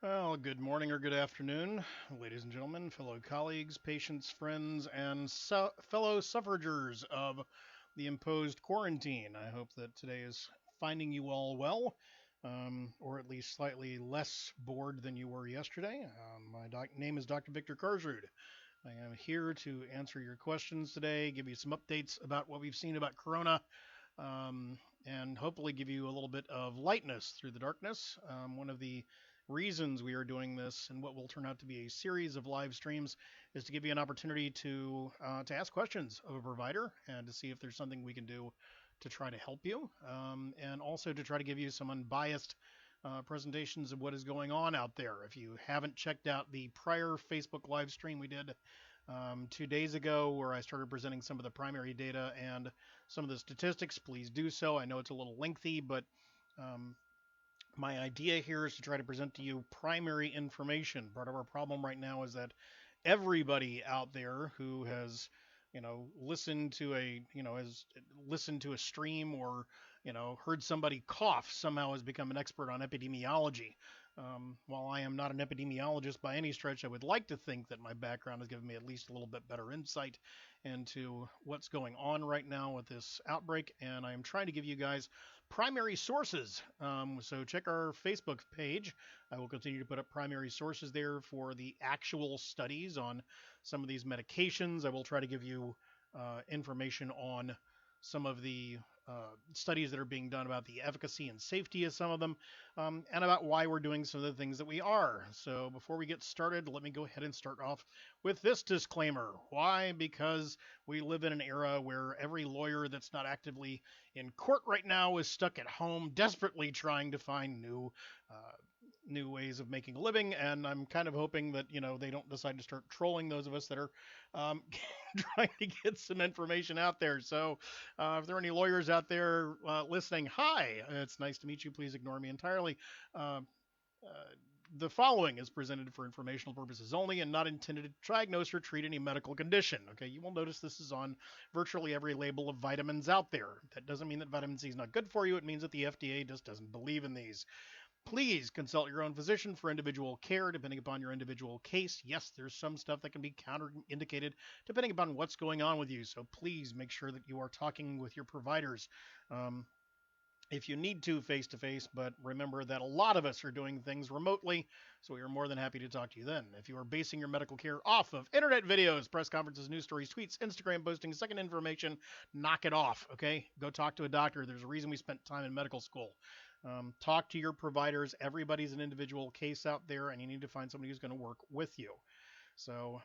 Well, good morning or good afternoon, ladies and gentlemen, fellow colleagues, patients, friends, and fellow suffragers of the imposed quarantine. I hope that today is finding you all well, or at least slightly less bored than you were yesterday. My name is Dr. Victor Carsrud. I am here to answer your questions today, give you some updates about what we've seen about Corona, um, and hopefully give you a little bit of lightness through the darkness. One of the reasons we are doing this and what will turn out to be a series of live streams is to give you an opportunity to ask questions of a provider and to see if there's something we can do to try to help you, and also to try to give you some unbiased presentations of what is going on out there. If you haven't checked out the prior Facebook live stream we did 2 days ago, where I started presenting some of the primary data and some of the statistics, please do so. I know it's a little lengthy, but um, my idea here is to try to present to you primary information. Part of our problem right now is that everybody out there who has listened to a stream, or heard somebody cough, somehow has become an expert on epidemiology. While I am not an epidemiologist by any stretch, I would like to think that my background has given me at least a little bit better insight into what's going on right now with this outbreak, and I am trying to give you guys primary sources. So check our Facebook page. I will continue to put up primary sources there for the actual studies on some of these medications. I will try to give you information on some of the studies that are being done about the efficacy and safety of some of them, and about why we're doing some of the things that we are. So before we get started, let me go ahead and start off with this disclaimer. Why? Because we live in an era where every lawyer that's not actively in court right now is stuck at home desperately trying to find new ways of making a living, and I'm kind of hoping that they don't decide to start trolling those of us that are um, trying to get some information out there. So if there are any lawyers out there listening, hi, it's nice to meet you. Please ignore me entirely. Uh, uh, the following is presented for informational purposes only and not intended to diagnose or treat any medical condition. Okay, you will notice this is on virtually every label of vitamins out there. That doesn't mean that vitamin C is not good for you. It means that the FDA just doesn't believe in these. Please consult your own physician for individual care depending upon your individual case. Yes, there's some stuff that can be counterindicated depending upon what's going on with you. So please make sure that you are talking with your providers. Um, if you need to face to face, but remember that a lot of us are doing things remotely, so we are more than happy to talk to you then. If you are basing your medical care off of internet videos, press conferences, news stories, tweets, Instagram postings, second information, knock it off, okay? Go talk to a doctor. There's a reason we spent time in medical school. Talk to your providers. Everybody's an individual case out there, and you need to find somebody who's going to work with you. So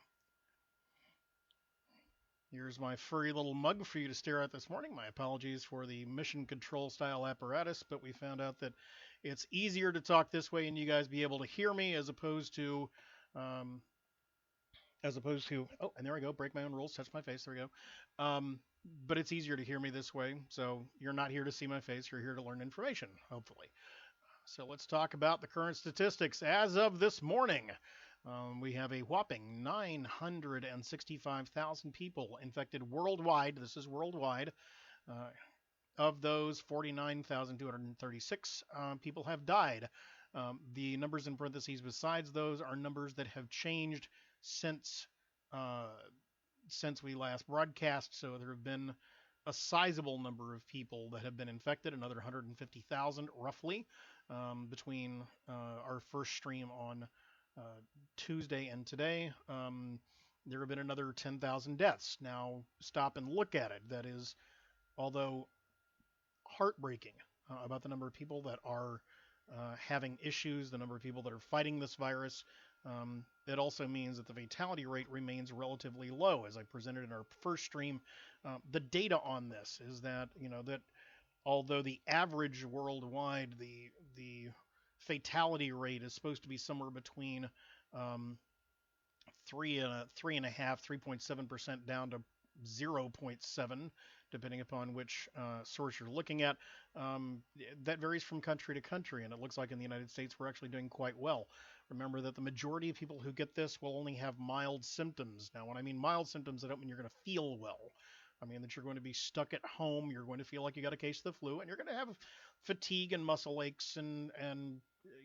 here's my furry little mug for you to stare at this morning. My apologies for the mission control style apparatus, but we found out that it's easier to talk this way and you guys be able to hear me um, as opposed to, oh, and there we go, break my own rules, touch my face, there we go. But it's easier to hear me this way, so you're not here to see my face, you're here to learn information, hopefully. So let's talk about the current statistics. As of this morning, we have a whopping 965,000 people infected worldwide. This is worldwide. Uh, of those, 49,236 people have died. The numbers in parentheses besides those are numbers that have changed since uh, since we last broadcast. So there have been a sizable number of people that have been infected, another 150,000 roughly, between our first stream on uh, Tuesday and today. There have been another 10,000 deaths. Now, stop and look at it. That is, although heartbreaking about the number of people that are having issues, the number of people that are fighting this virus. It also means that the fatality rate remains relatively low. As I presented in our first stream, the data on this is that that although the average worldwide, the fatality rate is supposed to be somewhere between um, 3.7% down to 0.7, depending upon which source you're looking at. That varies from country to country, and it looks like in the United States we're actually doing quite well. Remember that the majority of people who get this will only have mild symptoms. Now, when I mean mild symptoms, I don't mean you're going to feel well. I mean that you're going to be stuck at home, you're going to feel like you got a case of the flu, and you're going to have fatigue and muscle aches and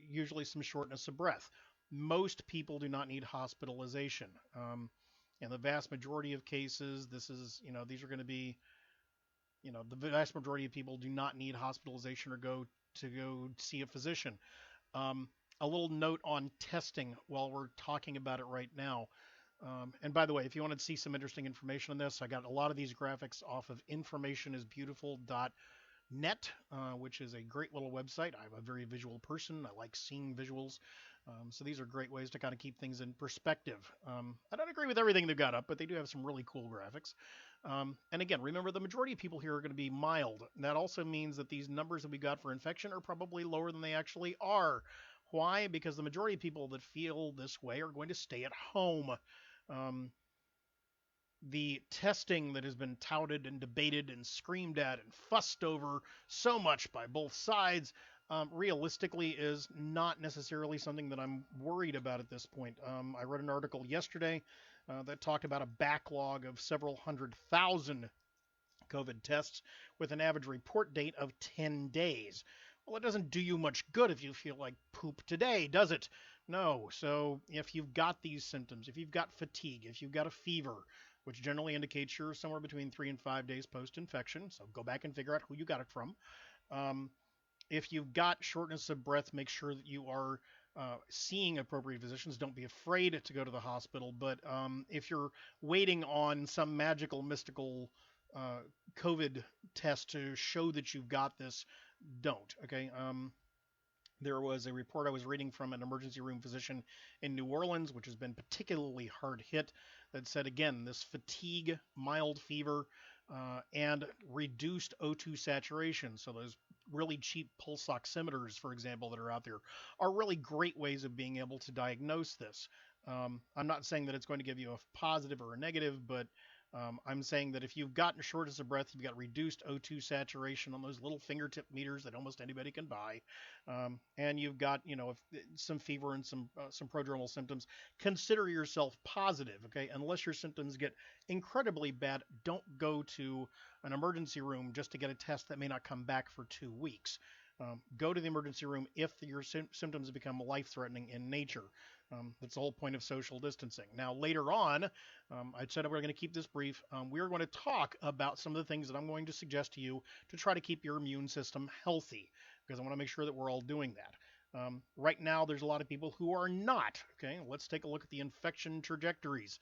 usually some shortness of breath. most people do not need hospitalization. In the vast majority of cases, these are going to be, the vast majority of people do not need hospitalization or go see a physician. Um, a little note on testing while we're talking about it right now. And by the way, if you want to see some interesting information on this, I got a lot of these graphics off of informationisbeautiful.net, which is a great little website. I'm a very visual person. I like seeing visuals. So these are great ways to kind of keep things in perspective. I don't agree with everything they've got up, but they do have some really cool graphics. And again, remember, the majority of people here are going to be mild. That also means that these numbers that we got for infection are probably lower than they actually are. Why? Because the majority of people that feel this way are going to stay at home. Um, the testing that has been touted and debated and screamed at and fussed over so much by both sides, realistically is not necessarily something that I'm worried about at this point. I read an article yesterday that talked about a backlog of several 100,000 COVID tests with an average report date of 10 days. Well, it doesn't do you much good if you feel like poop today, does it? No. So if you've got these symptoms, if you've got fatigue, if you've got a fever, which generally indicates you're somewhere between 3 and 5 days post-infection, so go back and figure out who you got it from. If you've got shortness of breath, make sure that you are seeing appropriate physicians. Don't be afraid to go to the hospital. But if you're waiting on some magical, mystical COVID test to show that you've got this, don't. Okay. There was a report I was reading from an emergency room physician in New Orleans, which has been particularly hard hit, that said, again, this fatigue, mild fever, and reduced O2 saturation. So those really cheap pulse oximeters, for example, that are out there are really great ways of being able to diagnose this. I'm not saying that it's going to give you a positive or a negative, but I'm saying that if you've gotten shortness of breath, you've got reduced O2 saturation on those little fingertip meters that almost anybody can buy, and you've got, some fever and some prodromal symptoms, consider yourself positive, okay? Unless your symptoms get incredibly bad, don't go to an emergency room just to get a test that may not come back for 2 weeks. Go to the emergency room if your symptoms become life-threatening in nature. That's the whole point of social distancing. Now, later on, I said we're going to keep this brief. We're going to talk about some of the things that I'm going to suggest to you to try to keep your immune system healthy, because I want to make sure that we're all doing that. Right now, there's a lot of people who are not. Okay, let's take a look at the infection trajectories.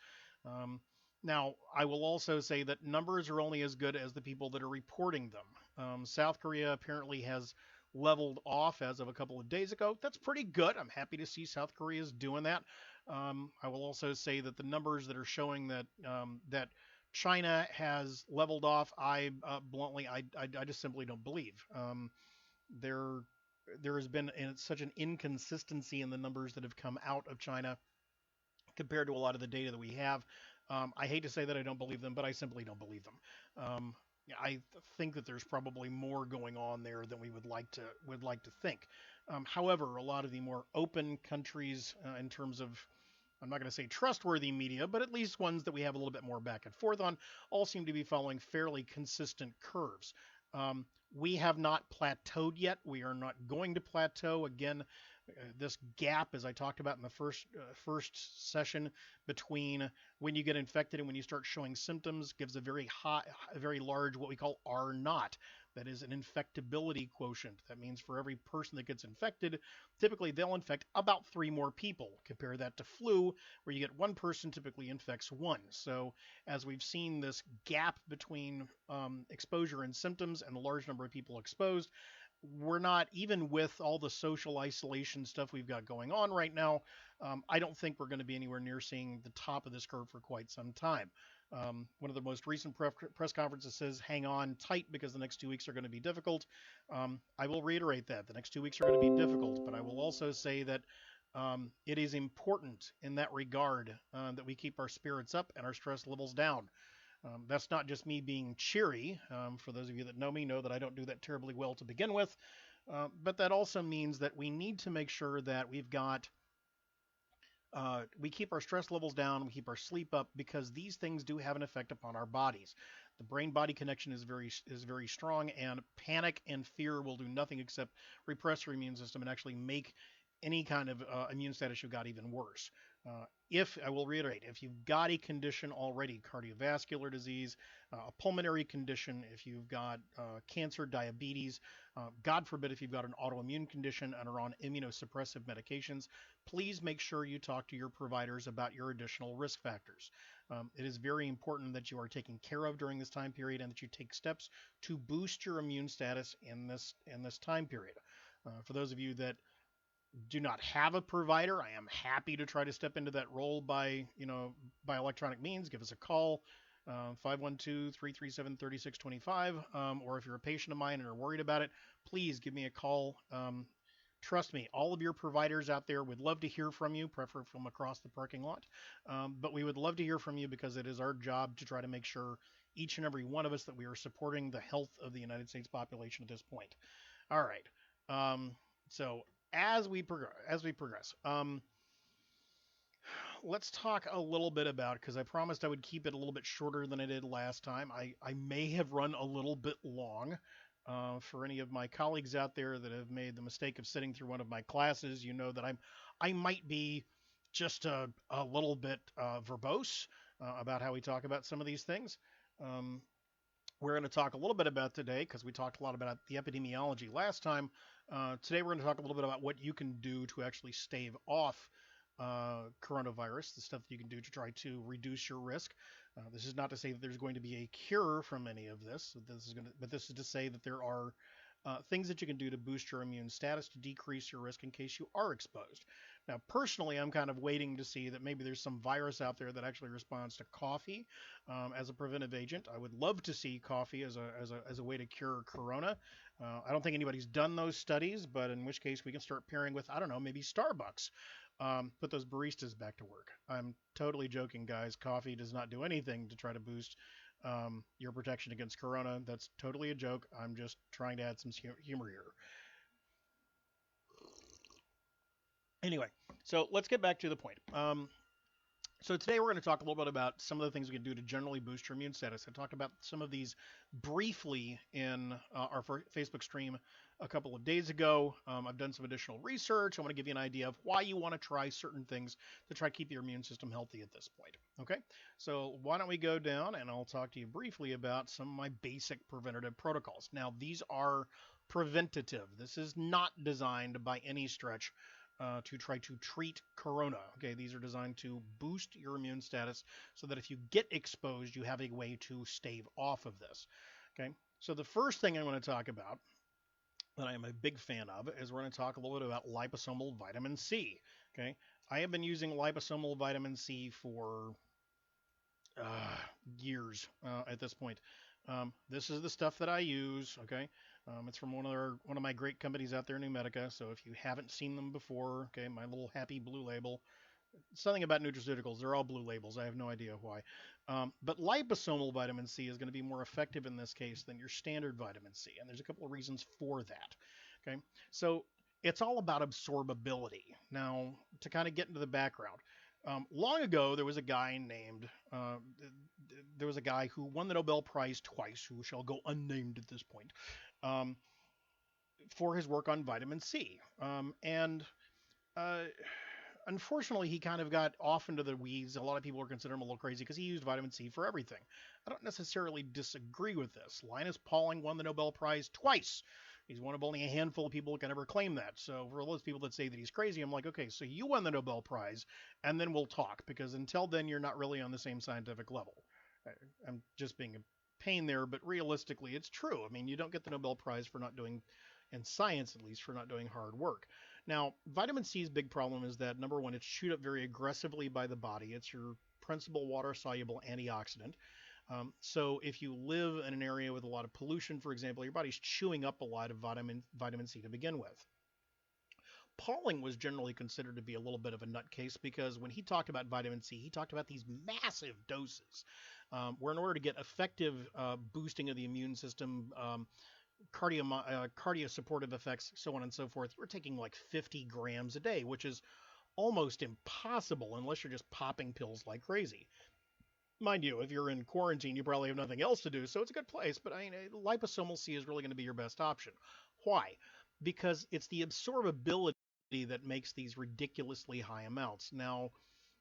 Now, I will also say that numbers are only as good as the people that are reporting them. South Korea apparently has leveled off as of a couple of days ago. That's pretty good. I'm happy to see South Korea is doing that. I will also say that the numbers that are showing that China has leveled off, I just simply don't believe. There has been such an inconsistency in the numbers that have come out of China compared to a lot of the data that we have. I hate to say that I don't believe them, but I simply don't believe them. I think that there's probably more going on there than we would like to think. However, a lot of the more open countries, in terms of, I'm not going to say trustworthy media, but at least ones that we have a little bit more back and forth on, all seem to be following fairly consistent curves. We have not plateaued yet. We are not going to plateau. Again, this gap, as I talked about in the first session, between when you get infected and when you start showing symptoms, gives a very large, what we call R naught. That is an infectability quotient. That means for every person that gets infected, typically they'll infect about 3 more people. Compare that to flu, where you get 1 person typically infects 1. So as we've seen this gap between exposure and symptoms and the large number of people exposed, we're not, even with all the social isolation stuff we've got going on right now, I don't think we're going to be anywhere near seeing the top of this curve for quite some time. One of the most recent press conferences says, hang on tight because the next 2 weeks are going to be difficult. I will reiterate that. The next 2 weeks are going to be difficult, but I will also say that it is important in that regard that we keep our spirits up and our stress levels down. That's not just me being cheery. For those of you that know me know that I don't do that terribly well to begin with. But that also means that we need to make sure that we keep our stress levels down, we keep our sleep up, because these things do have an effect upon our bodies. The brain-body connection is very strong, and panic and fear will do nothing except repress your immune system and actually make any kind of immune status you've got, even worse. If I will reiterate, if you've got a condition already, cardiovascular disease, a pulmonary condition, if you've got cancer, diabetes, God forbid if you've got an autoimmune condition and are on immunosuppressive medications, please make sure you talk to your providers about your additional risk factors. It is very important that you are taken care of during this time period and that you take steps to boost your immune status in this time period. For those of you that do not have a provider, I am happy to try to step into that role by, by electronic means. Give us a call, 512-337-3625. Or if you're a patient of mine and are worried about it, please give me a call. Trust me, all of your providers out there would love to hear from you, prefer from across the parking lot. But we would love to hear from you because it is our job to try to make sure each and every one of us that we are supporting the health of the United States population at this point. All right. So as we progress, let's talk a little bit about, because I promised I would keep it a little bit shorter than I did last time. I may have run a little bit long. For any of my colleagues out there that have made the mistake of sitting through one of my classes, you know that I might be just a little bit verbose about how we talk about some of these things. We're going to talk a little bit about today, because we talked a lot about the epidemiology last time. Today we're going to talk a little bit about what you can do to actually stave off coronavirus, the stuff that you can do to try to reduce your risk. This is not to say that there's going to be a cure from any of this. But this is to say that there are things that you can do to boost your immune status to decrease your risk in case you are exposed. Now, personally, I'm kind of waiting to see that maybe there's some virus out there that actually responds to coffee as a preventive agent. I would love to see coffee as a way to cure corona. I don't think anybody's done those studies, but in which case we can start pairing with, I don't know, maybe Starbucks. Put those baristas back to work. I'm totally joking, guys. Coffee does not do anything to try to boost your protection against corona. That's totally a joke. I'm just trying to add some humor here. Anyway, so let's get back to the point. So today we're going to talk a little bit about some of the things we can do to generally boost your immune status. I talked about some of these briefly in our Facebook stream a couple of days ago. I've done some additional research. I want to give you an idea of why you want to try certain things to try to keep your immune system healthy at this point. Okay, so why don't we go down and I'll talk to you briefly about some of my basic preventative protocols. Now, these are preventative. This is not designed by any stretch to try to treat corona. Okay, these are designed to boost your immune status so that if you get exposed, you have a way to stave off of this. Okay, so the first thing I'm going to talk about that I am a big fan of is we're going to talk a little bit about liposomal vitamin C. Okay, I have been using liposomal vitamin C for years at this point. This is the stuff that I use. Okay, it's from one of my great companies out there, New Medica. So if you haven't seen them before, okay, my little happy blue label. Something about nutraceuticals, they're all blue labels. I have no idea why. But liposomal vitamin C is going to be more effective in this case than your standard vitamin C. And there's a couple of reasons for that. Okay, so it's all about absorbability. Now, to kind of get into the background, long ago, there was a guy who won the Nobel Prize twice, who shall go unnamed at this point, um, for his work on vitamin C. And unfortunately, he kind of got off into the weeds. A lot of people are considering him a little crazy because he used vitamin C for everything. I don't necessarily disagree with this. Linus Pauling won the Nobel Prize twice. He's one of only a handful of people who can ever claim that. So for all those people that say that he's crazy, I'm like, okay, so you won the Nobel Prize, and then we'll talk, because until then, you're not really on the same scientific level. I'm just being a pain there, but realistically, it's true. I mean, you don't get the Nobel Prize for not doing, in science at least, for not doing hard work. Now, vitamin C's big problem is that, number one, it's chewed up very aggressively by the body. It's your principal water-soluble antioxidant. So if you live in an area with a lot of pollution, for example, your body's chewing up a lot of vitamin C to begin with. Pauling was generally considered to be a little bit of a nutcase because when he talked about vitamin C, he talked about these massive doses, where in order to get effective boosting of the immune system, cardio supportive effects, so on and so forth, you're taking like 50 grams a day, which is almost impossible unless you're just popping pills like crazy. Mind you, if you're in quarantine, you probably have nothing else to do, so it's a good place. But I mean, liposomal C is really going to be your best option. Why? Because it's the absorbability that makes these ridiculously high amounts. Now,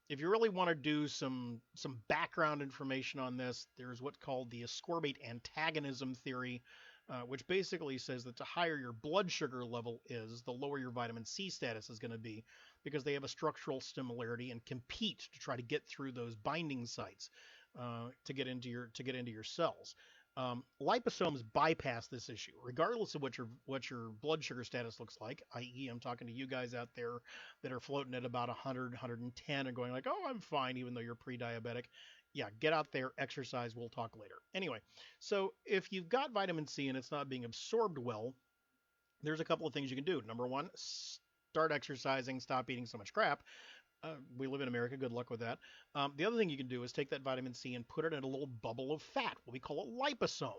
if you really want to do some background information on this, there's what's called the ascorbate antagonism theory, which basically says that the higher your blood sugar level is, the lower your vitamin C status is going to be, because they have a structural similarity and compete to try to get through those binding sites to get into your cells. Liposomes bypass this issue, regardless of what your blood sugar status looks like. I.e., I'm talking to you guys out there that are floating at about 100, 110, and going like, "Oh, I'm fine," even though you're pre-diabetic. Yeah, get out there, exercise. We'll talk later. Anyway, so if you've got vitamin C and it's not being absorbed well, there's a couple of things you can do. Number one, start exercising, stop eating so much crap. We live in America. Good luck with that. The other thing you can do is take that vitamin C and put it in a little bubble of fat, what we call a liposome.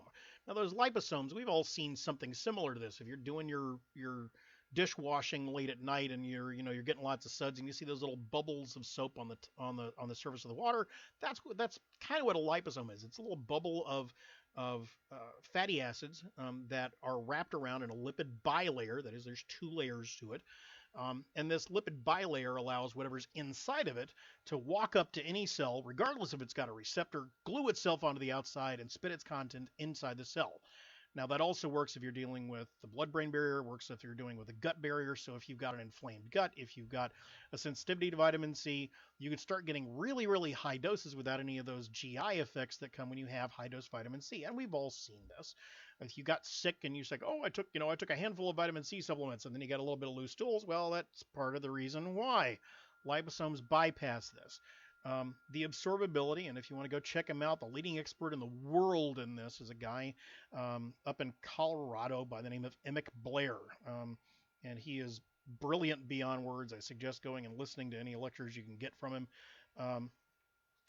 Now, those liposomes, we've all seen something similar to this. If you're doing your dishwashing late at night and you're getting lots of suds and you see those little bubbles of soap on the surface of the water, that's kind of what a liposome is. It's a little bubble of fatty acids that are wrapped around in a lipid bilayer. That is, there's two layers to it. And this lipid bilayer allows whatever's inside of it to walk up to any cell, regardless if it's got a receptor, glue itself onto the outside, and spit its content inside the cell. Now, that also works if you're dealing with the blood-brain barrier, works if you're dealing with a gut barrier. So if you've got an inflamed gut, if you've got a sensitivity to vitamin C, you can start getting really, really high doses without any of those GI effects that come when you have high-dose vitamin C. And we've all seen this. If you got sick and you say, "Oh, I took a handful of vitamin C supplements," and then you got a little bit of loose stools, well, that's part of the reason why. Liposomes bypass this. The absorbability, and if you want to go check him out, the leading expert in the world in this is a guy up in Colorado by the name of Emick Blair. And he is brilliant beyond words. I suggest going and listening to any lectures you can get from him.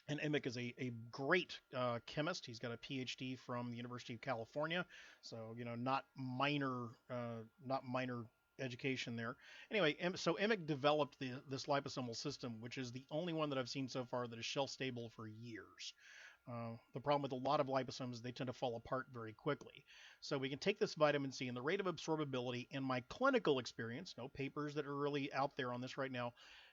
And Emick is a great chemist. He's got a PhD from the University of California, so not minor education there. Anyway, so Emick developed this liposomal system, which is the only one that I've seen so far that is shelf stable for years. The problem with a lot of liposomes, they tend to fall apart very quickly. So we can take this vitamin C, and the rate of absorbability, in my clinical experience, no papers that are really out there on this right now,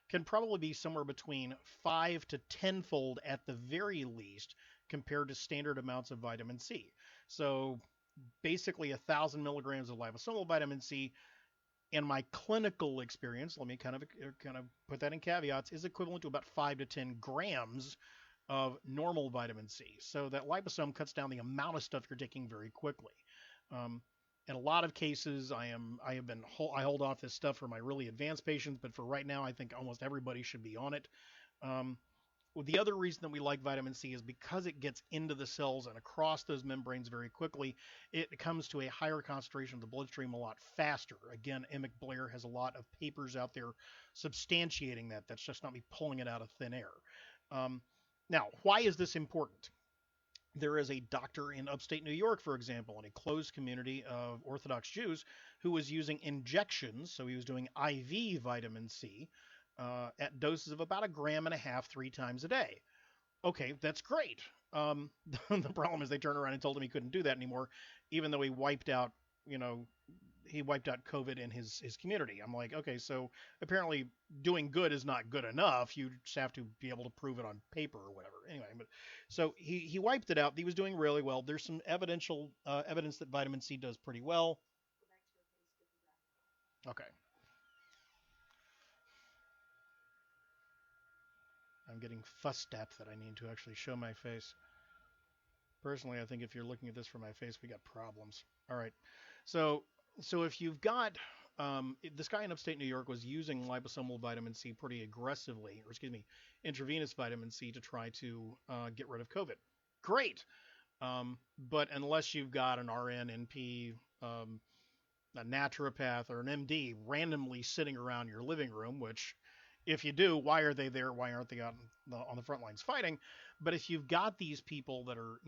can probably be somewhere between 5 to 10-fold at the very least compared to standard amounts of vitamin C. So basically 1,000 milligrams of liposomal vitamin C, in my clinical experience, let me kind of put that in caveats, is equivalent to about 5 to 10 grams of normal vitamin C. So that liposome cuts down the amount of stuff you're taking very quickly. In a lot of cases, I hold off this stuff for my really advanced patients, but for right now, I think almost everybody should be on it. Well, the other reason that we like vitamin C is because it gets into the cells and across those membranes very quickly. It comes to a higher concentration of the bloodstream a lot faster. Again, Emick Blair has a lot of papers out there substantiating that. That's just not me pulling it out of thin air. Now, why is this important? There is a doctor in upstate New York, for example, in a closed community of Orthodox Jews who was using injections. So he was doing IV vitamin C at doses of about 1.5 grams 3 times a day. Okay, that's great. The problem is they turned around and told him he couldn't do that anymore, even though he wiped out COVID in his community. I'm like, okay, so apparently doing good is not good enough. You just have to be able to prove it on paper or whatever. Anyway, but so he wiped it out. He was doing really well. There's some evidence that vitamin C does pretty well. Okay. I'm getting fussed at that I need to actually show my face. Personally, I think if you're looking at this from my face, we got problems. All right. So if you've got this guy in upstate New York was using liposomal vitamin C pretty aggressively, or excuse me, intravenous vitamin C to try to get rid of COVID. Great. But unless you've got an RN, NP, a naturopath, or an MD randomly sitting around your living room, which if you do, why are they there? Why aren't they on the front lines fighting? But if you've got these people that are,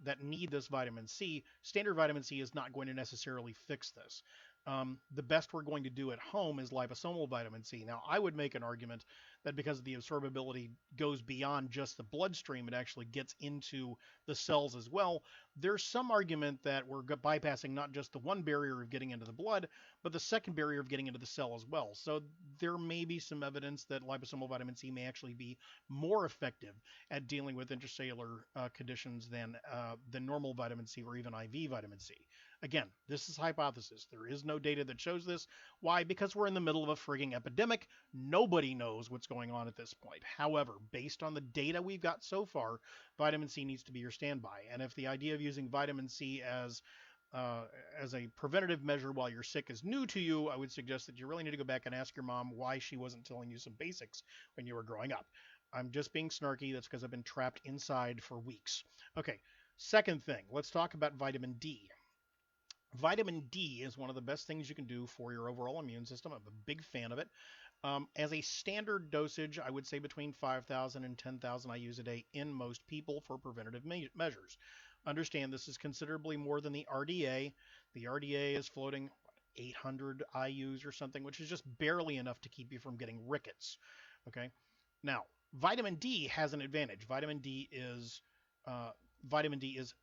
that need this vitamin C, standard vitamin C is not going to necessarily fix this. the best we're going to do at home is liposomal vitamin C. Now, I would make an argument that because the absorbability goes beyond just the bloodstream, it actually gets into the cells as well. There's some argument that we're bypassing not just the one barrier of getting into the blood, but the second barrier of getting into the cell as well. So there may be some evidence that liposomal vitamin C may actually be more effective at dealing with intracellular conditions than normal vitamin C or even IV vitamin C. Again, this is hypothesis. There is no data that shows this. Why? Because we're in the middle of a frigging epidemic. Nobody knows what's going on at this point. However, based on the data we've got so far, vitamin C needs to be your standby. And if the idea of using vitamin C uh, as a preventative measure while you're sick is new to you, I would suggest that you really need to go back and ask your mom why she wasn't telling you some basics when you were growing up. I'm just being snarky. That's because I've been trapped inside for weeks. Okay, second thing, let's talk about vitamin D. Vitamin D is one of the best things you can do for your overall immune system. I'm a big fan of it. As a standard dosage, I would say between 5,000 and 10,000 IUs a day in most people for preventative measures. Understand this is considerably more than the RDA. The RDA is floating 800 IUs or something, which is just barely enough to keep you from getting rickets. Okay. Now, vitamin D has an advantage. Uh, vitamin D is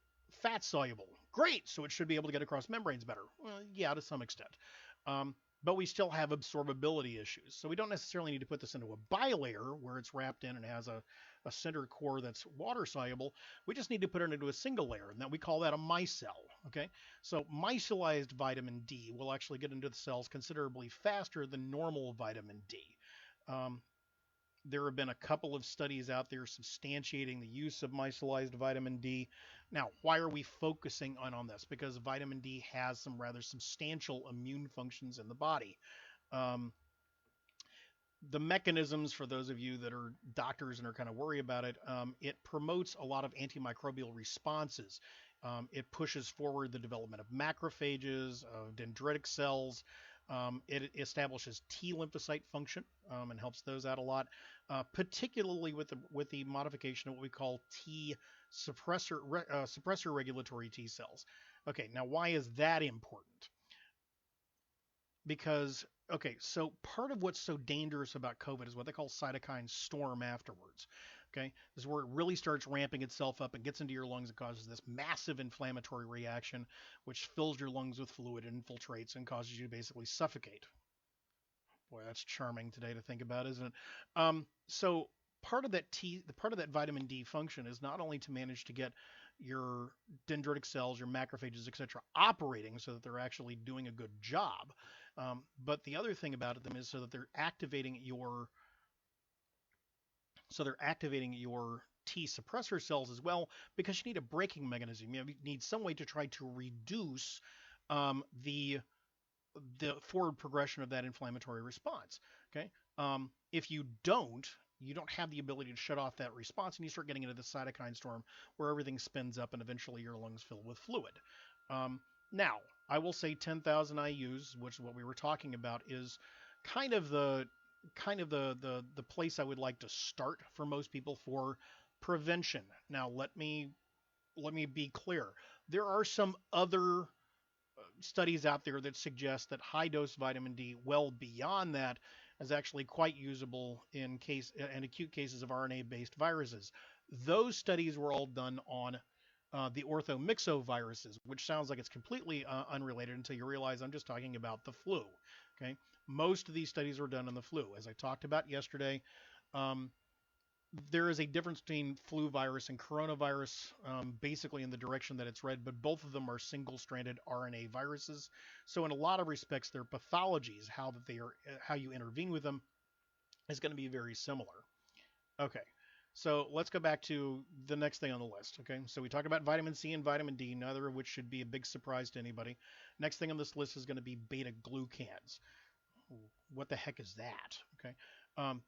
fat soluble. Great, so it should be able to get across membranes better. Well, yeah, to some extent. But we still have absorbability issues. So we don't necessarily need to put this into a bilayer where it's wrapped in and has a center core that's water soluble. We just need to put it into a single layer, and we call that a micelle. Okay, so micellized vitamin D will actually get into the cells considerably faster than normal vitamin D. Um, there have been a couple of studies out there substantiating the use of micellized vitamin D. Now, why are we focusing on this? Because vitamin D has some rather substantial immune functions in the body. Um, the mechanisms, for those of you that are doctors and are kind of worried about it, it promotes a lot of antimicrobial responses. It pushes forward the development of macrophages, of dendritic cells. It establishes T lymphocyte function and helps those out a lot, particularly with the modification of what we call suppressor regulatory T cells. Okay, now why is that important? Because okay, so part of what's so dangerous about COVID is what they call cytokine storm afterwards. Okay, this is where it really starts ramping itself up and gets into your lungs and causes this massive inflammatory reaction, which fills your lungs with fluid and infiltrates and causes you to basically suffocate. Boy, that's charming today to think about, isn't it? So part of that vitamin D function is not only to manage to get your dendritic cells, your macrophages, etc., operating so that they're actually doing a good job, but the other thing about them is so that they're activating your T suppressor cells as well, because you need a braking mechanism. You need some way to try to reduce the forward progression of that inflammatory response. Okay, if you don't have the ability to shut off that response, and you start getting into the cytokine storm where everything spins up and eventually your lungs fill with fluid. Now, I will say 10,000 IUs, which is what we were talking about, is kind of the place I would like to start for most people for prevention. Now, let me be clear. There are some other studies out there that suggest that high dose vitamin D, well beyond that, is actually quite usable in acute cases of RNA-based viruses. Those studies were all done on the orthomyxoviruses, which sounds like it's completely unrelated until you realize I'm just talking about the flu. Okay, most of these studies were done on the flu, as I talked about yesterday. Um, there is a difference between flu virus and coronavirus, basically in the direction that it's read, but both of them are single-stranded RNA viruses. So in a lot of respects, their pathologies, how you intervene with them, is going to be very similar. Okay, so let's go back to the next thing on the list. Okay, so we talked about vitamin C and vitamin D, neither of which should be a big surprise to anybody. Next thing on this list is going to be beta glucans. What the heck is that? Okay.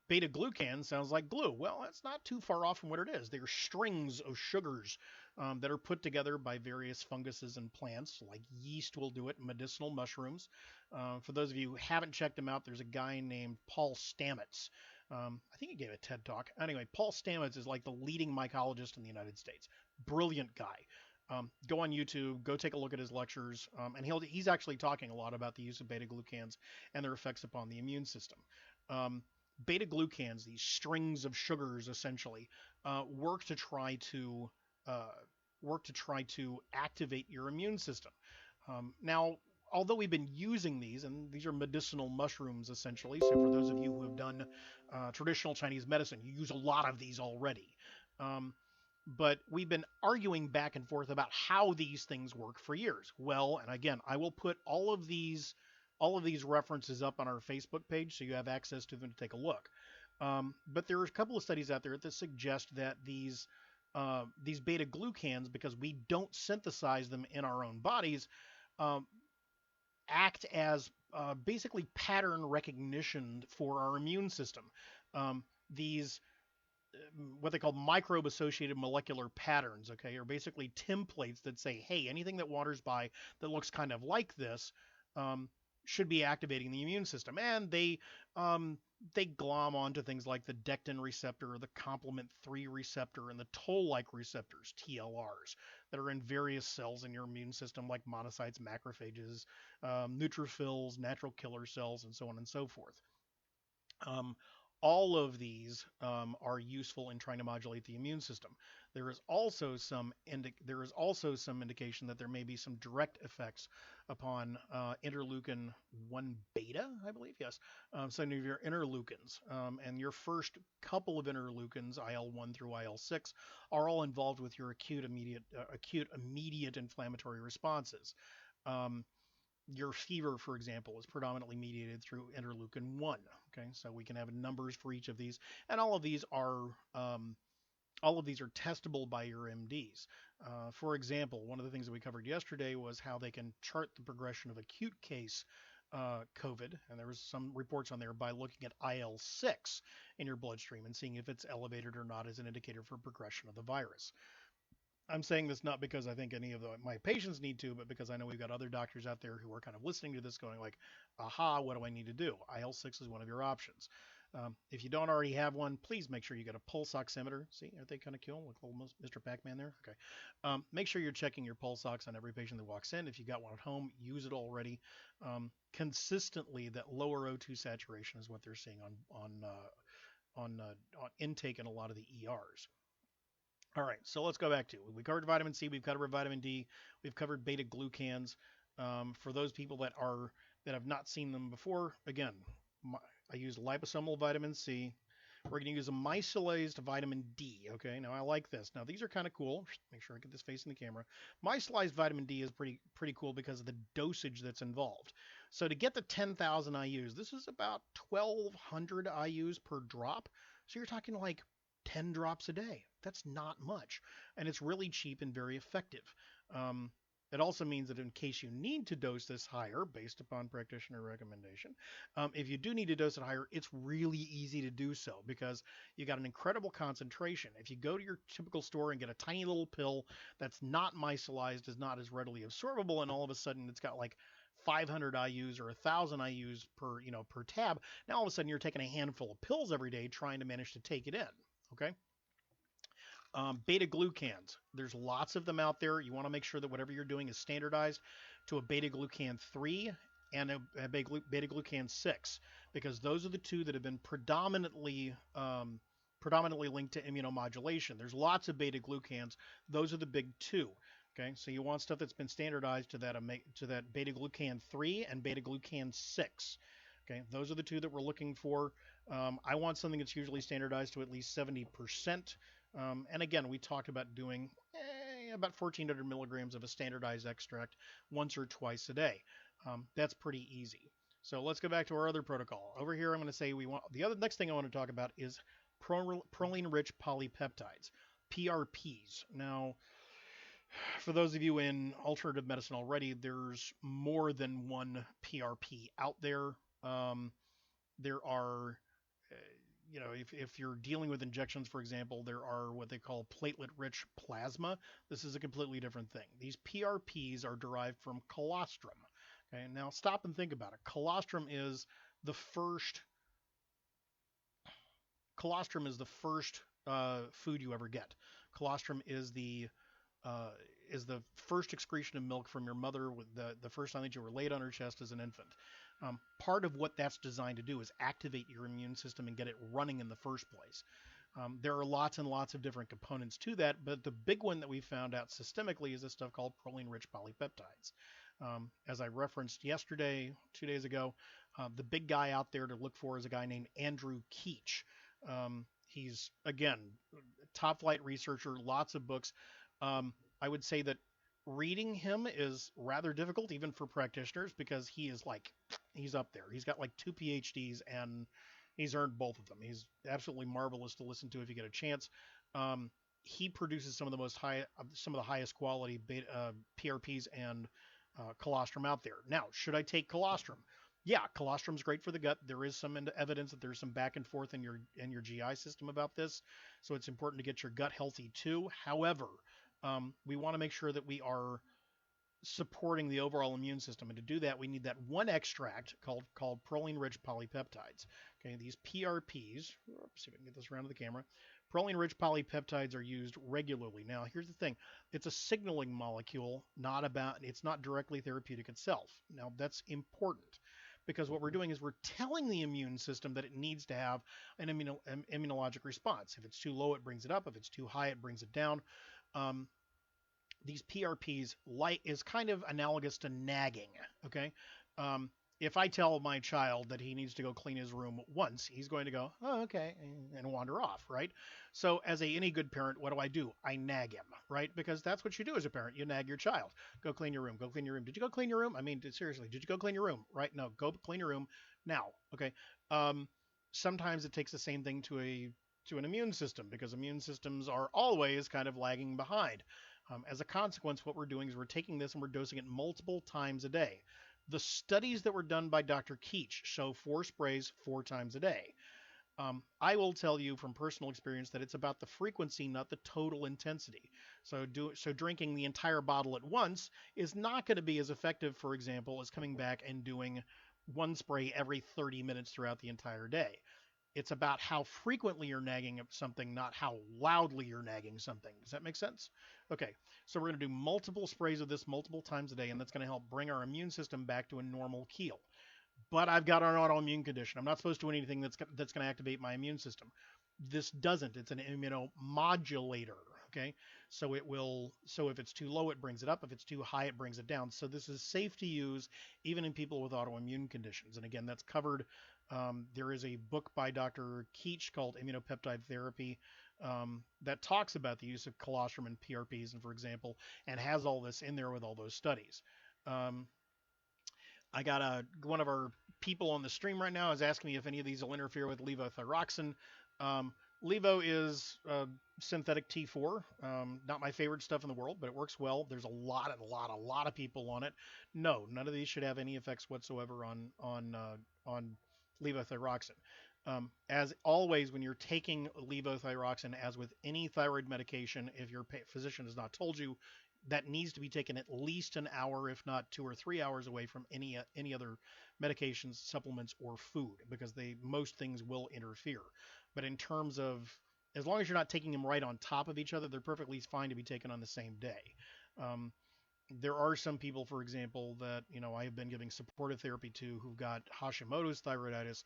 Beta glucan sounds like glue. Well, that's not too far off from what it is. They're strings of sugars that are put together by various funguses and plants, like yeast will do it, medicinal mushrooms. For those of you who haven't checked him out, there's a guy named Paul Stamets. I think he gave a TED talk. Anyway, Paul Stamets is like the leading mycologist in the United States. Brilliant guy. Go on YouTube, go take a look at his lectures, and he's actually talking a lot about the use of beta glucans and their effects upon the immune system. Um, Beta glucans, these strings of sugars, essentially, work to try to uh, activate your immune system. Now, although we've been using these, and these are medicinal mushrooms essentially, so for those of you who have done traditional Chinese medicine, you use a lot of these already. Um, but we've been arguing back and forth about how these things work for years. Well, and again, I will put all of these references up on our Facebook page so you have access to them to take a look. But there are a couple of studies out there that suggest that these beta glucans, because we don't synthesize them in our own bodies, um, act as basically pattern recognition for our immune system. These what they call microbe associated molecular patterns, okay, are basically templates that say, hey, anything that wanders by that looks kind of like this um, should be activating the immune system. And they glom onto things like the dectin receptor, the complement 3 receptor, and the toll-like receptors, TLRs, that are in various cells in your immune system, like monocytes, macrophages, neutrophils, natural killer cells, and so on and so forth. Um, all of these are useful in trying to modulate the immune system. There is also some indication that there may be some direct effects upon interleukin 1 beta, I believe, yes. Some of your interleukins, and your first couple of interleukins, IL-1 through IL-6, are all involved with your acute immediate inflammatory responses. Um, your fever, for example, is predominantly mediated through interleukin 1. Okay, so we can have numbers for each of these, and all of these are testable by your MDs. For example, one of the things that we covered yesterday was how they can chart the progression of acute case COVID, and there was some reports on there by looking at IL-6 in your bloodstream and seeing if it's elevated or not as an indicator for progression of the virus. I'm saying this not because I think any of my patients need to, but because I know we've got other doctors out there who are kind of listening to this going like, aha, what do I need to do? IL-6 is one of your options. If you don't already have one, please make sure you get a pulse oximeter. See, aren't they kind of cool? Like little Mr. Pac-Man there? Okay. Make sure you're checking your pulse ox on every patient that walks in. If you got one at home, use it already. Consistently, that lower O2 saturation is what they're seeing on intake in a lot of the ERs. All right, so let's go back to we covered vitamin C, we've covered vitamin D, we've covered beta glucans. For those people that have not seen them before, again, I use liposomal vitamin C. We're going to use a micellized vitamin D. Okay, now I like this. Now these are kind of cool. Make sure I get this face in the camera. Micellized vitamin D is pretty cool because of the dosage that's involved. So to get the 10,000 IU's, this is about 1,200 IU's per drop. So you're talking like 10 drops a day. That's not much. And it's really cheap and very effective. Um, it also means that in case you need to dose this higher, based upon practitioner recommendation, if you do need to dose it higher, it's really easy to do so because you got an incredible concentration. If you go to your typical store and get a tiny little pill that's not micellized, is not as readily absorbable, and all of a sudden it's got like 500 IU's or 1,000 IU's per tab. Now all of a sudden you're taking a handful of pills every day trying to manage to take it in. Okay. Beta glucans. There's lots of them out there. You want to make sure that whatever you're doing is standardized to a beta glucan 3 and a beta glucan 6, because those are the two that have been predominantly linked to immunomodulation. There's lots of beta glucans. Those are the big two. Okay, so you want stuff that's been standardized to that beta glucan 3 and beta glucan 6. Okay, those are the two that we're looking for. I want something that's usually standardized to at least 70%. And again, we talked about doing about 1,400 milligrams of a standardized extract once or twice a day. That's pretty easy. So let's go back to our other protocol. Over here, I'm going to say the next thing I want to talk about is proline-rich polypeptides, PRPs. Now, for those of you in alternative medicine already, there's more than one PRP out there. There are if you're dealing with injections, for example, there are what they call platelet-rich plasma. This is a completely different thing. These PRPs are derived from colostrum. Okay, now stop and think about it. Colostrum is the first food you ever get. Colostrum is the uh, is the first excretion of milk from your mother with the first time that you were laid on her chest as an infant. Part of what that's designed to do is activate your immune system and get it running in the first place. There are lots and lots of different components to that, but the big one that we found out systemically is this stuff called proline-rich polypeptides. As I referenced yesterday, 2 days ago, the big guy out there to look for is a guy named Andrew Keach. He's, again, top flight researcher, lots of books. I would say that reading him is rather difficult, even for practitioners, because he's up there. He's got like 2 PhDs and he's earned both of them. He's absolutely marvelous to listen to if you get a chance. Um, he produces some of the highest quality PRPs and colostrum out there. Now, should I take colostrum? Yeah, colostrum's great for the gut. There is some evidence that there's some back and forth in your GI system about this, so it's important to get your gut healthy too. However, we want to make sure that we are supporting the overall immune system, and to do that, we need that one extract called proline-rich polypeptides. Okay, these PRPs. Let's see if I can get this around to the camera. Proline-rich polypeptides are used regularly. Now, here's the thing: it's a signaling molecule, it's not directly therapeutic itself. Now, that's important because what we're doing is we're telling the immune system that it needs to have an immunologic response. If it's too low, it brings it up. If it's too high, it brings it down. These PRPs is kind of analogous to nagging. Okay, if I tell my child that he needs to go clean his room once, he's going to go, oh, okay, and wander off, right? So as any good parent, what do? I nag him, right? Because that's what you do as a parent. You nag your child. Go clean your room. Go clean your room. Did you go clean your room? I mean, seriously, did you go clean your room? Right? No, go clean your room now. Okay. Sometimes it takes the same thing to an immune system because immune systems are always kind of lagging behind. As a consequence, what we're doing is we're taking this and we're dosing it multiple times a day. The studies that were done by Dr. Keach show 4 sprays 4 times a day. I will tell you from personal experience that it's about the frequency, not the total intensity. So drinking the entire bottle at once is not going to be as effective, for example, as coming back and doing 1 spray every 30 minutes throughout the entire day. It's about how frequently you're nagging something, not how loudly you're nagging something. Does that make sense? Okay, so we're going to do multiple sprays of this multiple times a day, and that's going to help bring our immune system back to a normal keel. But I've got an autoimmune condition. I'm not supposed to do anything that's going to activate my immune system. This doesn't. It's an immunomodulator. Okay, so if it's too low, it brings it up. If it's too high, it brings it down. So this is safe to use even in people with autoimmune conditions. And again, that's covered. There is a book by Dr. Keach called Immunopeptide Therapy that talks about the use of colostrum and PRPs, and for example, and has all this in there with all those studies. I got one of our people on the stream right now is asking me if any of these will interfere with levothyroxine. Levo is synthetic T4. Not my favorite stuff in the world, but it works well. There's a lot of people on it. No, none of these should have any effects whatsoever on levothyroxine. As always, when you're taking levothyroxine, as with any thyroid medication, if your physician has not told you, that needs to be taken at least an hour, if not 2 or 3 hours away from any other medications, supplements, or food, because most things will interfere. But in terms of, as long as you're not taking them right on top of each other, they're perfectly fine to be taken on the same day. There are some people, for example, that I have been giving supportive therapy to who've got Hashimoto's thyroiditis.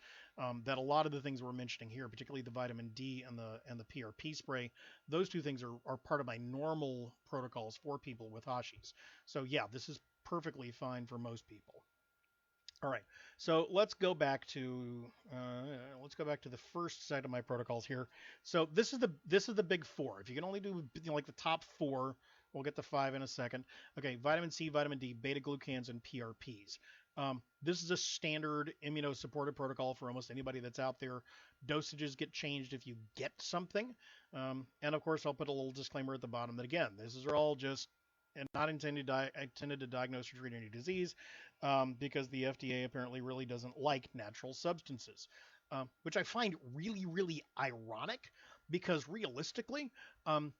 That a lot of the things we're mentioning here, particularly the vitamin D and the PRP spray, those 2 things are part of my normal protocols for people with Hashis. So yeah, this is perfectly fine for most people. All right, so let's go back to the first set of my protocols here. So this is the big 4. If you can only do like the top 4. We'll get to 5 in a second. Okay, vitamin C, vitamin D, beta-glucans, and PRPs. This is a standard immunosupportive protocol for almost anybody that's out there. Dosages get changed if you get something. And of course, I'll put a little disclaimer at the bottom that, again, this is all just not intended to diagnose or treat any disease, because the FDA apparently really doesn't like natural substances, which I find really, really ironic. Because realistically,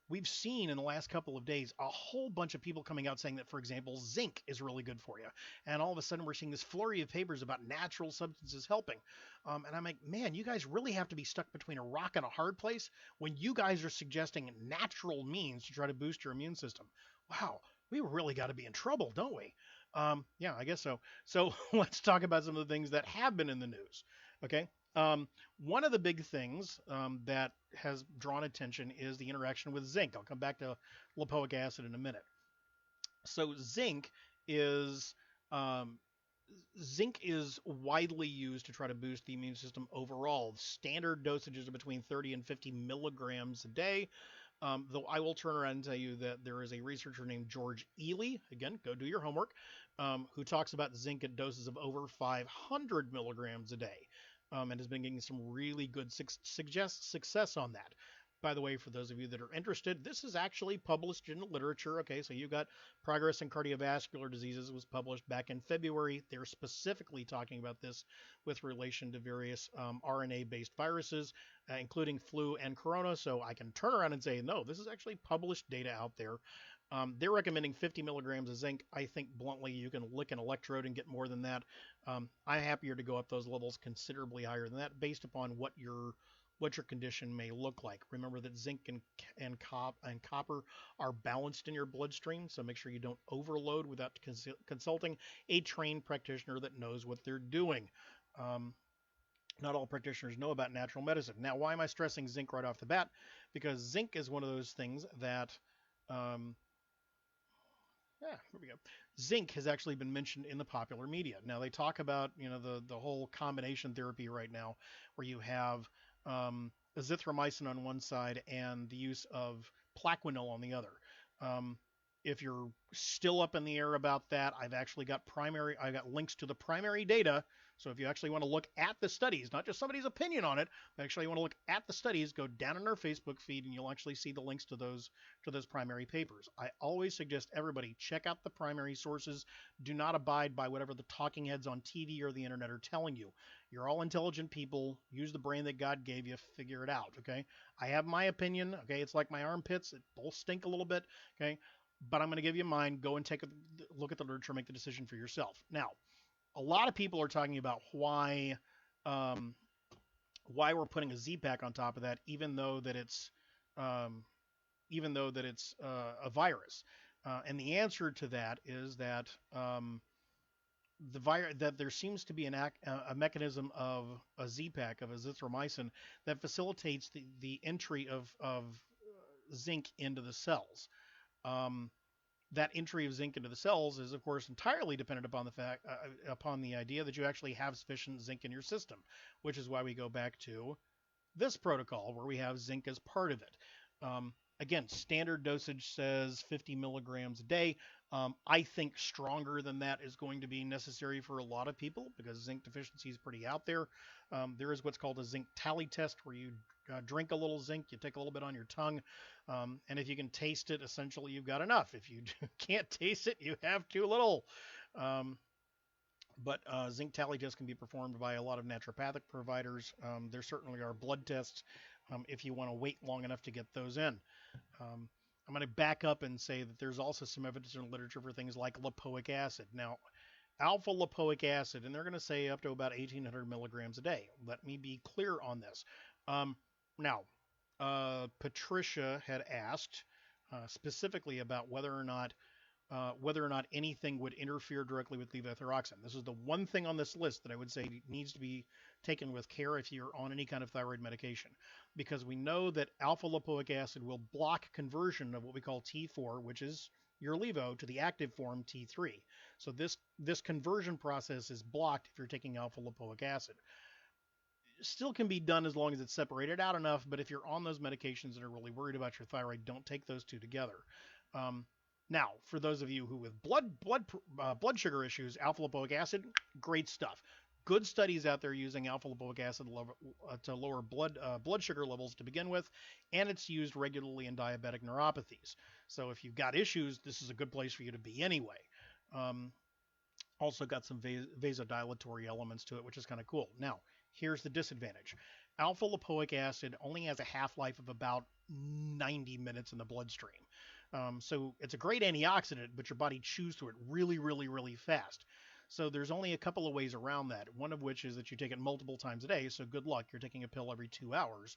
we've seen in the last couple of days a whole bunch of people coming out saying that, for example, zinc is really good for you. And all of a sudden we're seeing this flurry of papers about natural substances helping. And I'm like, man, you guys really have to be stuck between a rock and a hard place when you guys are suggesting natural means to try to boost your immune system. Wow, we really got to be in trouble, don't we? Yeah, I guess so. So let's talk about some of the things that have been in the news. Okay. One of the big things that has drawn attention is the interaction with zinc. I'll come back to lipoic acid in a minute. So is um, zinc is widely used to try to boost the immune system overall. Standard dosages are between 30 and 50 milligrams a day. Though I will turn around and tell you that there is a researcher named George Ely, again, go do your homework, who talks about zinc at doses of over 500 milligrams a day, and has been getting some really good success on that. By the way, for those of you that are interested, this is actually published in the literature. Okay, so you got Progress in Cardiovascular Diseases was published back in February. They're specifically talking about this with relation to various RNA-based viruses, including flu and corona. So I can turn around and say, no, this is actually published data out there. They're recommending 50 milligrams of zinc. I think bluntly you can lick an electrode and get more than that. I'm happier to go up those levels considerably higher than that based upon what your condition may look like. Remember that zinc and copper are balanced in your bloodstream, so make sure you don't overload without consulting a trained practitioner that knows what they're doing. Um, Not all practitioners know about natural medicine. Now, why am I stressing zinc right off the bat? Because zinc is one of those things that um, yeah, here we go. Zinc has actually been mentioned in the popular media. Now they talk about the whole combination therapy right now, where you have azithromycin on one side and the use of Plaquenil on the other. Um, if you're still up in the air about that, I got links to the primary data. So if you actually want to look at the studies, not just somebody's opinion on it, but actually want to look at the studies, go down in our Facebook feed and you'll actually see the links to those primary papers. I always suggest everybody check out the primary sources. Do not abide by whatever the talking heads on TV or the internet are telling you. You're all intelligent people. Use the brain that God gave you. Figure it out. Okay. I have my opinion. Okay. It's like my armpits. It both stink a little bit. Okay. But I'm going to give you mine. Go and take a look at the literature, make the decision for yourself. Now, a lot of people are talking about um, why we're putting a Z pack on top of that, um, even though that it's a virus. And the answer to that is that that there seems to be a mechanism of a Z pack of azithromycin that facilitates the entry of zinc into the cells. Um, that entry of zinc into the cells is, of course, entirely dependent upon upon the idea that you actually have sufficient zinc in your system, which is why we go back to this protocol where we have zinc as part of it. Again, standard dosage says 50 milligrams a day. I think stronger than that is going to be necessary for a lot of people because zinc deficiency is pretty out there. There is what's called a zinc tally test where you drink a little zinc, you take a little bit on your tongue, and if you can taste it, essentially you've got enough. If you can't taste it, you have too little. Um, but zinc tally tests can be performed by a lot of naturopathic providers. There certainly are blood tests if you want to wait long enough to get those in. Um, I'm going to back up and say that there's also some evidence in the literature for things like lipoic acid. Now, alpha lipoic acid, and they're going to say up to about 1,800 milligrams a day. Let me be clear on this. Now, Patricia had asked specifically about whether or not anything would interfere directly with levothyroxine. This is the one thing on this list that I would say needs to be taken with care if you're on any kind of thyroid medication, because we know that alpha lipoic acid will block conversion of what we call T4, which is your levo, to the active form T3. So this conversion process is blocked if you're taking alpha lipoic acid. Still can be done as long as it's separated out enough, but if you're on those medications and are really worried about your thyroid, don't take those two together. Um, Now, for those of you who with blood sugar issues, alpha lipoic acid, great stuff. Good studies out there using alpha lipoic acid to lower blood sugar levels to begin with, and it's used regularly in diabetic neuropathies. So if you've got issues, this is a good place for you to be anyway. Um, Also got some vasodilatory elements to it, which is kind of cool. Now, here's the disadvantage. Alpha lipoic acid only has a half-life of about 90 minutes in the bloodstream. So it's a great antioxidant, but your body chews through it really, really, really fast. So there's only a couple of ways around that. One of which is that you take it multiple times a day. So good luck. You're taking a pill every 2 hours.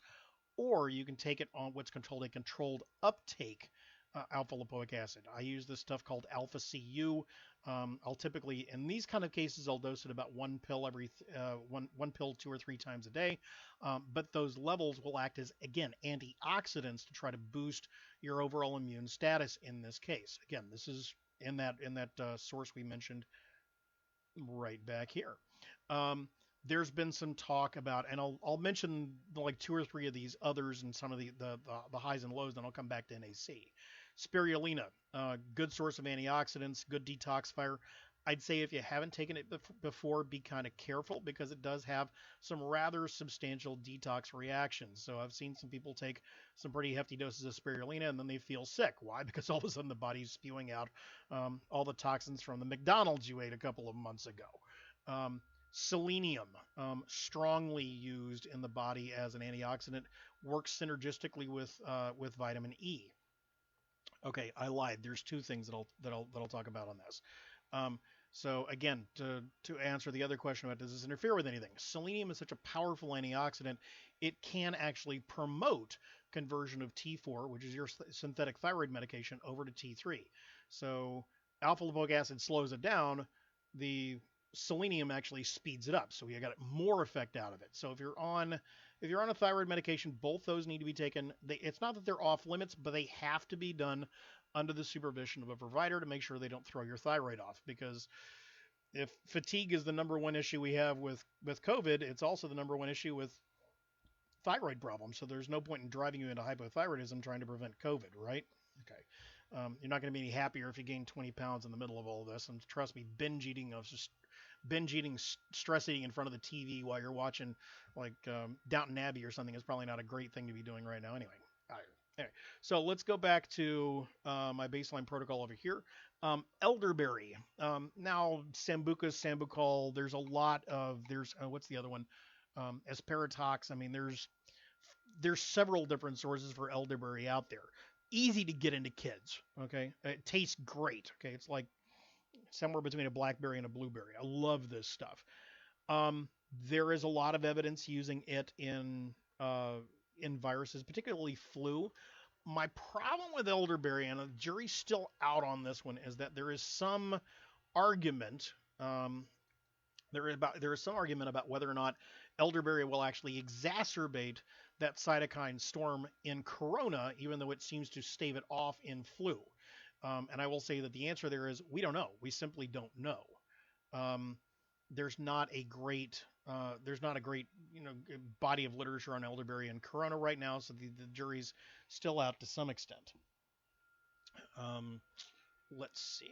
Or you can take it on what's called a controlled uptake alpha lipoic acid. I use this stuff called alpha CU. I'll typically, in these kind of cases, I'll dose it about one pill one pill 2 or 3 times a day. But those levels will act as, again, antioxidants to try to boost your overall immune status in this case. Again, this is in that source we mentioned right back here. Um, there's been some talk about, and I'll mention like 2 or 3 of these others and some of the highs and lows, then I'll come back to NAC. Spirulina, good source of antioxidants, good detoxifier. I'd say if you haven't taken it before, be kind of careful because it does have some rather substantial detox reactions. So I've seen some people take some pretty hefty doses of spirulina and then they feel sick. Why? Because all of a sudden the body's spewing out all the toxins from the McDonald's you ate a couple of months ago. Um, Selenium, strongly used in the body as an antioxidant, works synergistically with vitamin E. Okay, I lied. There's 2 things that I'll talk about on this. Um, so again, to answer the other question about does this interfere with anything, selenium is such a powerful antioxidant, it can actually promote conversion of T4, which is your synthetic thyroid medication, over to T3. So alpha lipoic acid slows it down. The selenium actually speeds it up, so you got more effect out of it. So if you're on a thyroid medication, both those need to be taken. It's not that they're off limits, but they have to be done under the supervision of a provider to make sure they don't throw your thyroid off. Because if fatigue is the number one issue we have with COVID, it's also the number one issue with thyroid problems. So there's no point in driving you into hypothyroidism trying to prevent COVID, right? Okay. You're not going to be any happier if you gain 20 pounds in the middle of all of this. And trust me, binge eating, stress eating in front of the TV while you're watching like Downton Abbey or something is probably not a great thing to be doing right now. Anyway, so let's go back to my baseline protocol over here. Elderberry. Now, Sambucus, Sambucol. There's what's the other one? Asparatox. I mean, there's several different sources for elderberry out there. Easy to get into kids. Okay, it tastes great. Okay, it's like somewhere between a blackberry and a blueberry. I love this stuff. Um, there is a lot of evidence using it in viruses, particularly flu. My problem with elderberry, and the jury's still out on this one, is that there is some argument. There is some argument about whether or not elderberry will actually exacerbate that cytokine storm in corona, even though it seems to stave it off in flu. And I will say that the answer there is we don't know. We simply don't know. Um, there's not a great body of literature on elderberry and corona right now, so the jury's still out to some extent. Um, let's see.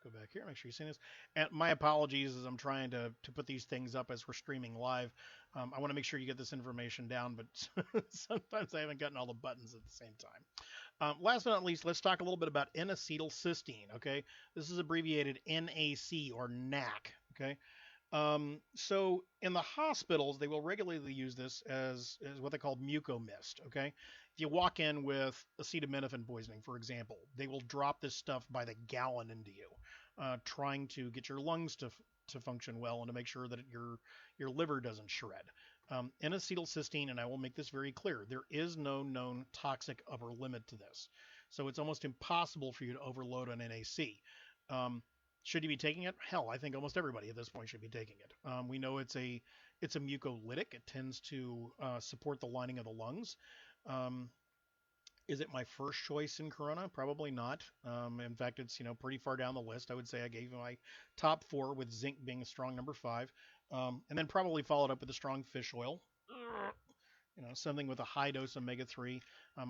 Go back here, make sure you've seen this. And my apologies as I'm trying to put these things up as we're streaming live. I want to make sure you get this information down, but sometimes I haven't gotten all the buttons at the same time. Last but not least, let's talk a little bit about N-acetylcysteine. Okay, this is abbreviated NAC or NAC. Okay, so in the hospitals, they will regularly use this as what they call mucomist. Okay, if you walk in with acetaminophen poisoning, for example, they will drop this stuff by the gallon into you, trying to get your lungs to function well and to make sure that your liver doesn't shred. N-acetylcysteine, and I will make this very clear, there is no known toxic upper limit to this. So it's almost impossible for you to overload on NAC. Should you be taking it? Hell, I think almost everybody at this point should be taking it. We know it's a mucolytic. It tends to support the lining of the lungs. Um, is it my first choice in Corona? Probably not. In fact, it's pretty far down the list. I would say I gave you my top 4 with zinc being a strong number 5, and then probably followed up with a strong fish oil. Something with a high dose omega-3.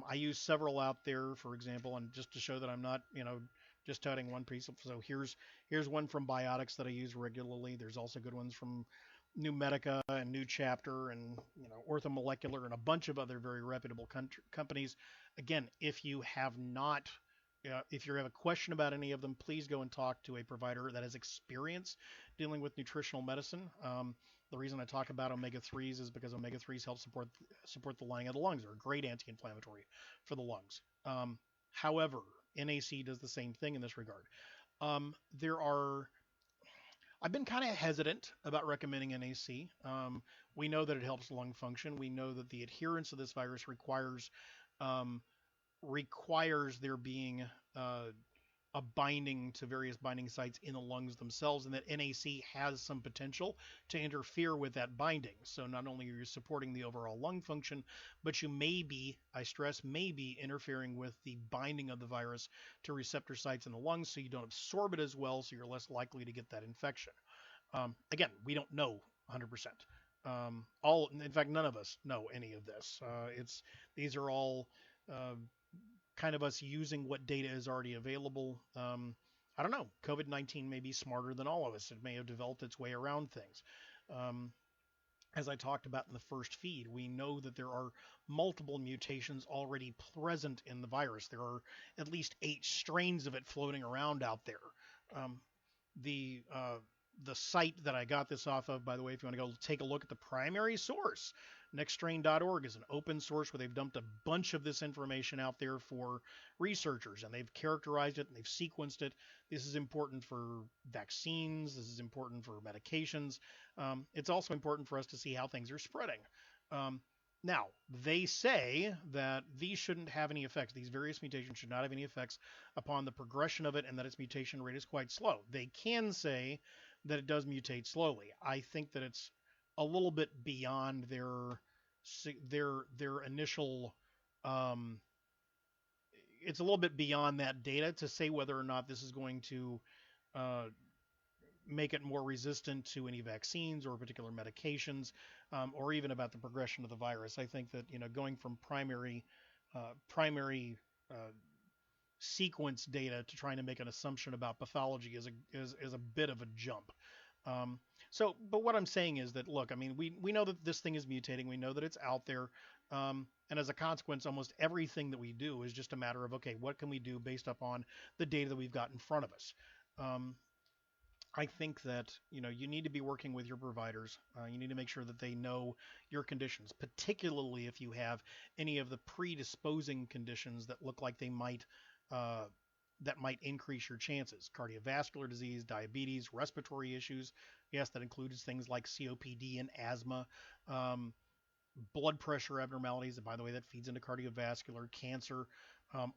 I use several out there, for example, and just to show that I'm not just touting one piece. So here's one from Biotics that I use regularly. There's also good ones from New Medica and New Chapter and Orthomolecular and a bunch of other very reputable companies. Again, if you have not, if you have a question about any of them, please go and talk to a provider that has experience dealing with nutritional medicine. The reason I talk about omega-3s is because omega-3s help support the lining of the lungs. They're a great anti-inflammatory for the lungs. However, NAC does the same thing in this regard. I've been kind of hesitant about recommending NAC. We know that it helps lung function. We know that the adherence of this virus requires requires there being uh, a binding to various binding sites in the lungs themselves, and that NAC has some potential to interfere with that binding. So not only are you supporting the overall lung function, but you may be, I stress, may be interfering with the binding of the virus to receptor sites in the lungs, so you don't absorb it as well, so you're less likely to get that infection. Again, we don't know 100%. In fact, none of us know any of this. These are all uh, kind of us using what data is already available. I don't know. COVID-19 may be smarter than all of us. It may have developed its way around things. Um, as I talked about in the first feed, we know that there are multiple mutations already present in the virus. There are at least 8 strains of it floating around out there. Um, the uh, the site that I got this off of, by the way, if you want to go take a look at the primary source, nextstrain.org is an open source where they've dumped a bunch of this information out there for researchers, and they've characterized it and they've sequenced it. This is important for vaccines. This is important for medications. It's also important for us to see how things are spreading. Um, Now, they say that these shouldn't have any effects. These various mutations should not have any effects upon the progression of it, and that its mutation rate is quite slow. They can say that it does mutate slowly. I think that it's a little bit beyond their initial. Um, it's a little bit beyond that data to say whether or not this is going to uh, make it more resistant to any vaccines or particular medications, or even about the progression of the virus. I think that going from primary uh, sequence data to trying to make an assumption about pathology is a bit of a jump. Um, but what I'm saying is that, look, I mean, we know that this thing is mutating. We know that it's out there. And as a consequence, almost everything that we do is just a matter of, okay, what can we do based upon the data that we've got in front of us? Um, I think that you need to be working with your providers. You need to make sure that they know your conditions, particularly if you have any of the predisposing conditions that look like they uh, might increase your chances. Cardiovascular disease, diabetes, respiratory issues. Yes, that includes things like COPD and asthma. Um, Blood pressure abnormalities, and by the way, that feeds into cardiovascular cancer.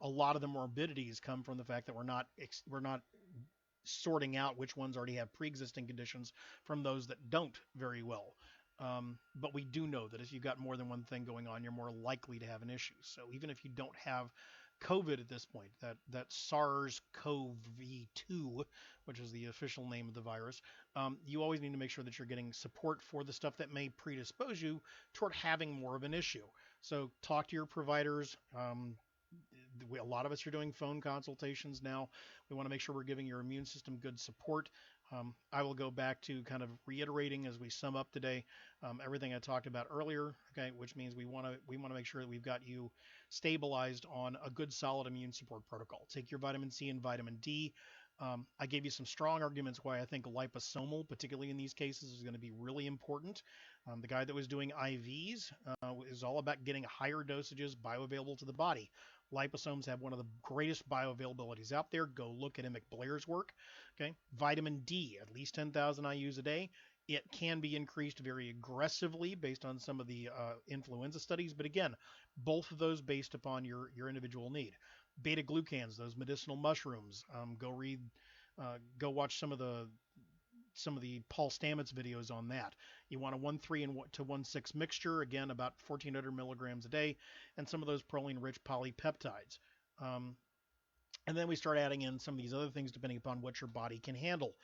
A lot of the morbidities come from the fact that we're not sorting out which ones already have pre-existing conditions from those that don't very well. But we do know that if you've got more than one thing going on, you're more likely to have an issue. So even if you don't have COVID at this point, that SARS-CoV-2, which is the official name of the virus, you always need to make sure that you're getting support for the stuff that may predispose you toward having more of an issue. So talk to your providers. A lot of us are doing phone consultations now. We want to make sure we're giving your immune system good support. I will go back to kind of reiterating as we sum up today everything I talked about earlier. Okay, which means we want to make sure that we've got you stabilized on a good solid immune support protocol. Take your vitamin C and vitamin D. I gave you some strong arguments why I think liposomal, particularly in these cases, is going to be really important. The guy that was doing IVs is all about getting higher dosages bioavailable to the body. Liposomes have one of the greatest bioavailabilities out there. Go look at Emmett Blair's work. Okay, vitamin D, at least 10,000 IU's a day. It can be increased very aggressively based on some of the influenza studies, but again, both of those based upon your individual need. Beta glucans, those medicinal mushrooms. Go watch some of the Paul Stamets videos on that. You want a 1,3 to 1,6 mixture, again about 1,400 milligrams a day, and some of those proline-rich polypeptides. Um, and then we start adding in some of these other things depending upon what your body can handle.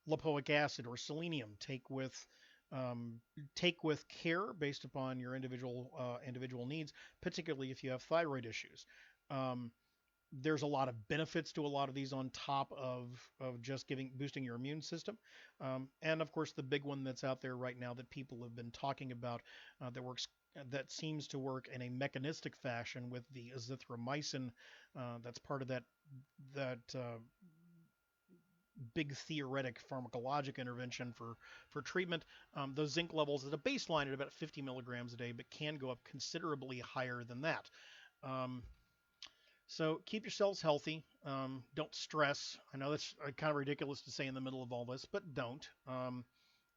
Lipoic acid or selenium, um, take with care based upon your individual needs, particularly if you have thyroid issues. Um, there's a lot of benefits to a lot of these on top of just boosting your immune system. And of course, the big one that's out there right now that people have been talking about that seems to work in a mechanistic fashion with the azithromycin. That's part of that big theoretic pharmacologic intervention for treatment. Those zinc levels at a baseline at about 50 milligrams a day, but can go up considerably higher than that. Um, so keep your cells healthy. Don't stress. I know that's kind of ridiculous to say in the middle of all this, but don't.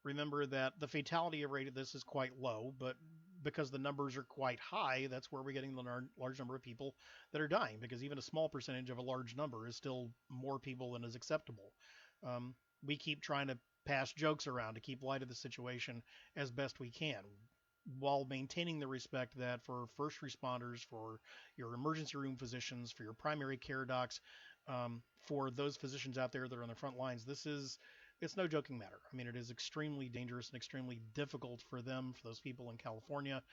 Remember that the fatality rate of this is quite low, but because the numbers are quite high, that's where we're getting the large number of people that are dying, because even a small percentage of a large number is still more people than is acceptable. Um, we keep trying to pass jokes around to keep light of the situation as best we can, while maintaining the respect that for first responders, for your emergency room physicians, for your primary care docs, for those physicians out there that are on the front lines, it's no joking matter. I mean, it is extremely dangerous and extremely difficult for them, for those people in California,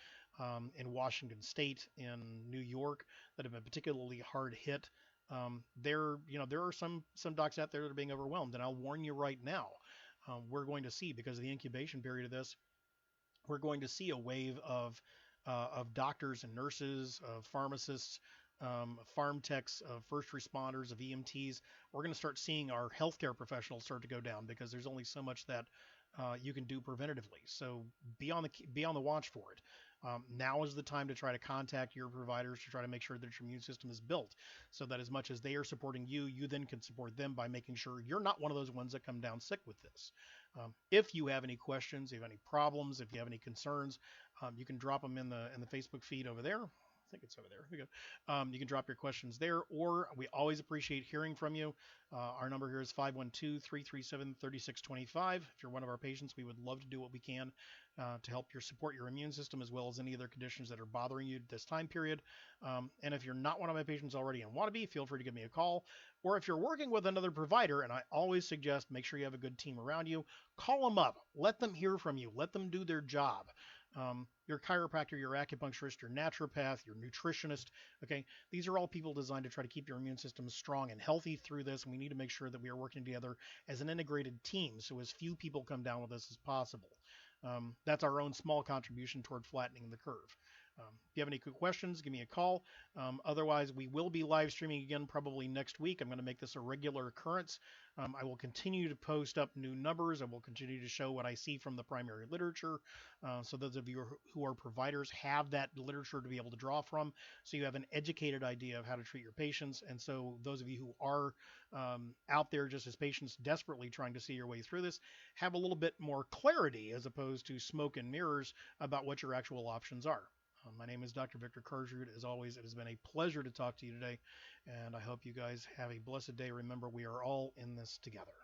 in Washington State, in New York, that have been particularly hard hit. There are some docs out there that are being overwhelmed, and I'll warn you right now, we're going to see, because of the incubation period of this, we're going to see a wave of doctors and nurses, of pharmacists, farm techs, of first responders, of EMTs. We're going to start seeing our healthcare professionals start to go down, because there's only so much that you can do preventatively. So be on the watch for it. Now is the time to try to contact your providers to try to make sure that your immune system is built, so that as much as they are supporting you, you then can support them by making sure you're not one of those ones that come down sick with this. If you have any questions, if you have any problems, if you have any concerns, you can drop them in the Facebook feed over there. I think it's over there. Here we go. You can drop your questions there, or we always appreciate hearing from you. Our number here is 512-337-3625. If you're one of our patients, we would love to do what we can to help support your immune system, as well as any other conditions that are bothering you this time period. And if you're not one of my patients already and want to be, feel free to give me a call. Or if you're working with another provider, and I always suggest make sure you have a good team around you, call them up. Let them hear from you. Let them do their job. Your chiropractor, your acupuncturist, your naturopath, your nutritionist. Okay, these are all people designed to try to keep your immune system strong and healthy through this. And we need to make sure that we are working together as an integrated team, so as few people come down with this as possible. That's our own small contribution toward flattening the curve. If you have any quick questions, give me a call. Otherwise, we will be live streaming again probably next week. I'm going to make this a regular occurrence. I will continue to post up new numbers. I will continue to show what I see from the primary literature. So those of you who are providers have that literature to be able to draw from, so you have an educated idea of how to treat your patients. And so those of you who are out there just as patients desperately trying to see your way through this, have a little bit more clarity, as opposed to smoke and mirrors, about what your actual options are. My name is Dr. Victor Carsrud. As always, it has been a pleasure to talk to you today, and I hope you guys have a blessed day. Remember, we are all in this together.